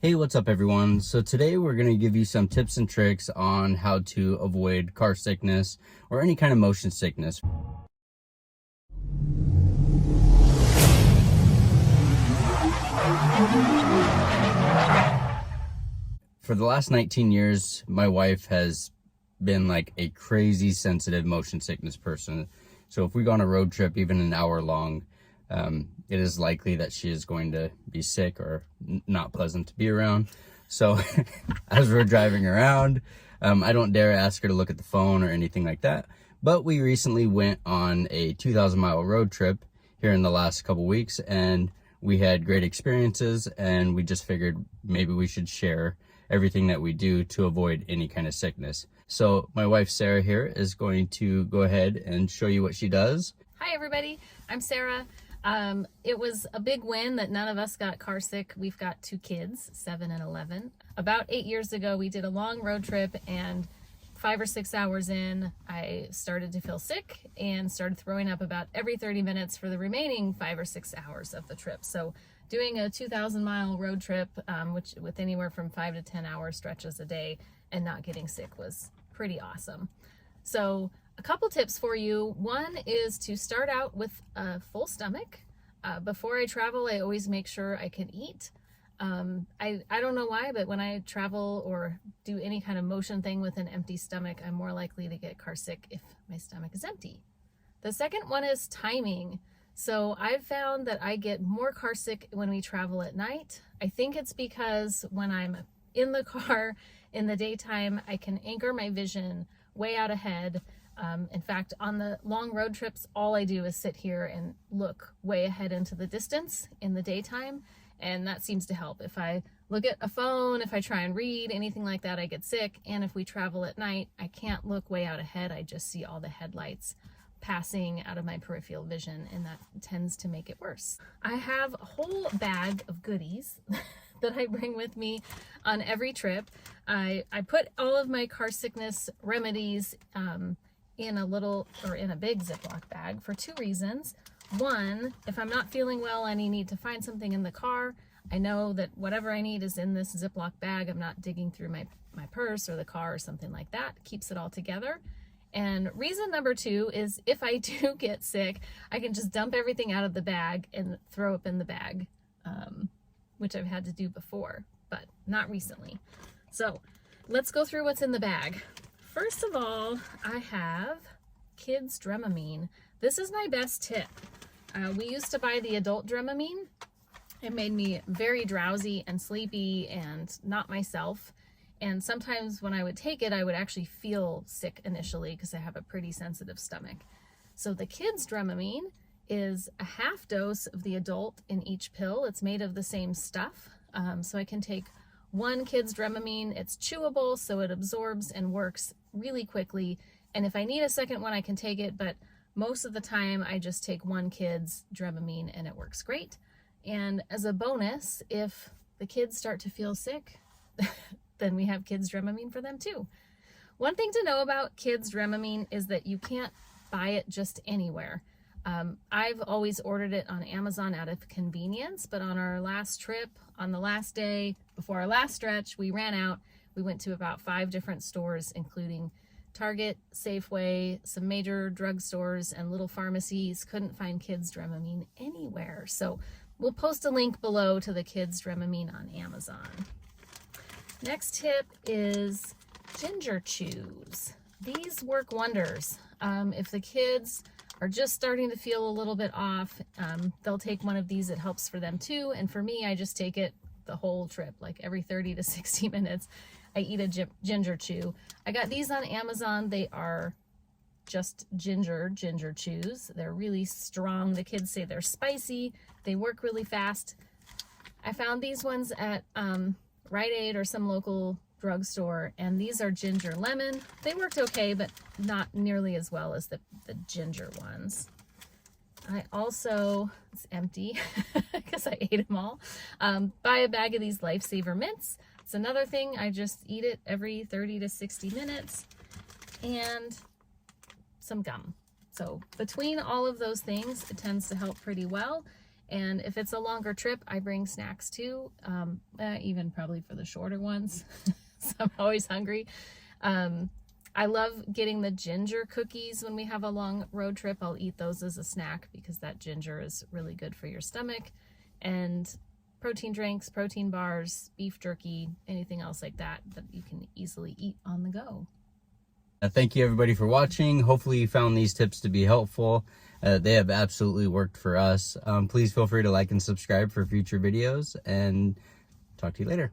Hey, what's up everyone? So today we're going to give you some tips and tricks on how to avoid car sickness or any kind of motion sickness. For the last 19 years, my wife has been like a crazy sensitive motion sickness person. So if we go on a road trip, even an hour long, it is likely that she is going to be sick or not pleasant to be around. So as we're driving around, I don't dare ask her to look at the phone or anything like that. But we recently went on a 2,000-mile road trip here in the last couple weeks, and we had great experiences, and we just figured maybe we should share everything that we do to avoid any kind of sickness. So my wife Sarah here is going to go ahead and show you what she does. Hi everybody, I'm Sarah. It was a big win that none of us got car sick. We've got two kids, 7 and 11. About 8 years ago, we did a long road trip, and 5 or 6 hours in, I started to feel sick and started throwing up about every 30 minutes for the remaining 5 or 6 hours of the trip. So doing a 2,000-mile road trip, which with anywhere from 5 to 10 hour stretches a day, and not getting sick was pretty awesome. So a couple tips for you. One is to start out with a full stomach. Before I travel, I always make sure I can eat. I don't know why, but when I travel or do any kind of motion thing with an empty stomach, I'm more likely to get car sick if my stomach is empty. The second one is timing. So I've found that I get more car sick when we travel at night. I think it's because when I'm in the car in the daytime, I can anchor my vision way out ahead. In fact, on the long road trips, all I do is sit here and look way ahead into the distance in the daytime, and that seems to help. If I look at a phone, if I try and read, anything like that, I get sick. And if we travel at night, I can't look way out ahead. I just see all the headlights passing out of my peripheral vision, and that tends to make it worse. I have a whole bag of goodies that I bring with me on every trip. I put all of my car sickness remedies in a big Ziploc bag for two reasons. One, if I'm not feeling well and I need to find something in the car, I know that whatever I need is in this Ziploc bag. I'm not digging through my purse or the car or something like that. It keeps it all together. And reason number two is if I do get sick, I can just dump everything out of the bag and throw up in the bag, which I've had to do before, but not recently. So let's go through what's in the bag. First of all, I have kids Dramamine. This is my best tip. We used to buy the adult Dramamine. It made me very drowsy and sleepy and not myself. And sometimes when I would take it, I would actually feel sick initially because I have a pretty sensitive stomach. So the kids Dramamine is a half dose of the adult in each pill. It's made of the same stuff. So I can take one kids Dramamine. It's chewable, so it absorbs and works really quickly. And if I need a second one, I can take it, but most of the time I just take one kids Dramamine and it works great. And as a bonus, if the kids start to feel sick, then we have kids Dramamine for them too. One thing to know about kids Dramamine is that you can't buy it just anywhere. I've always ordered it on Amazon out of convenience, but on our last trip, on the last day before our last stretch, we ran out. We went to about 5 different stores, including Target, Safeway, some major drugstores, and little pharmacies. Couldn't find kids Dramamine anywhere. So we'll post a link below to the kids Dramamine on Amazon. Next tip is ginger chews. These work wonders. If the kids are just starting to feel a little bit off, they'll take one of these. It helps for them too. And for me, I just take it the whole trip, like every 30 to 60 minutes. I eat a ginger chew. I got these on Amazon. They are just ginger chews. They're really strong. The kids say they're spicy. They work really fast. I found these ones at Rite Aid or some local drugstore, and these are ginger lemon. They worked okay, but not nearly as well as the ginger ones. I also, it's empty because I ate them all, buy a bag of these Lifesaver mints. It's another thing. I just eat it every 30 to 60 minutes, and some gum. So between all of those things, it tends to help pretty well. And if it's a longer trip, I bring snacks too, even probably for the shorter ones. So I'm always hungry. I love getting the ginger cookies when we have a long road trip. I'll eat those as a snack because that ginger is really good for your stomach. And protein drinks, protein bars, beef jerky, anything else like that that you can easily eat on the go. Thank you everybody for watching. Hopefully you found these tips to be helpful. They have absolutely worked for us. Please feel free to like and subscribe for future videos, and talk to you later.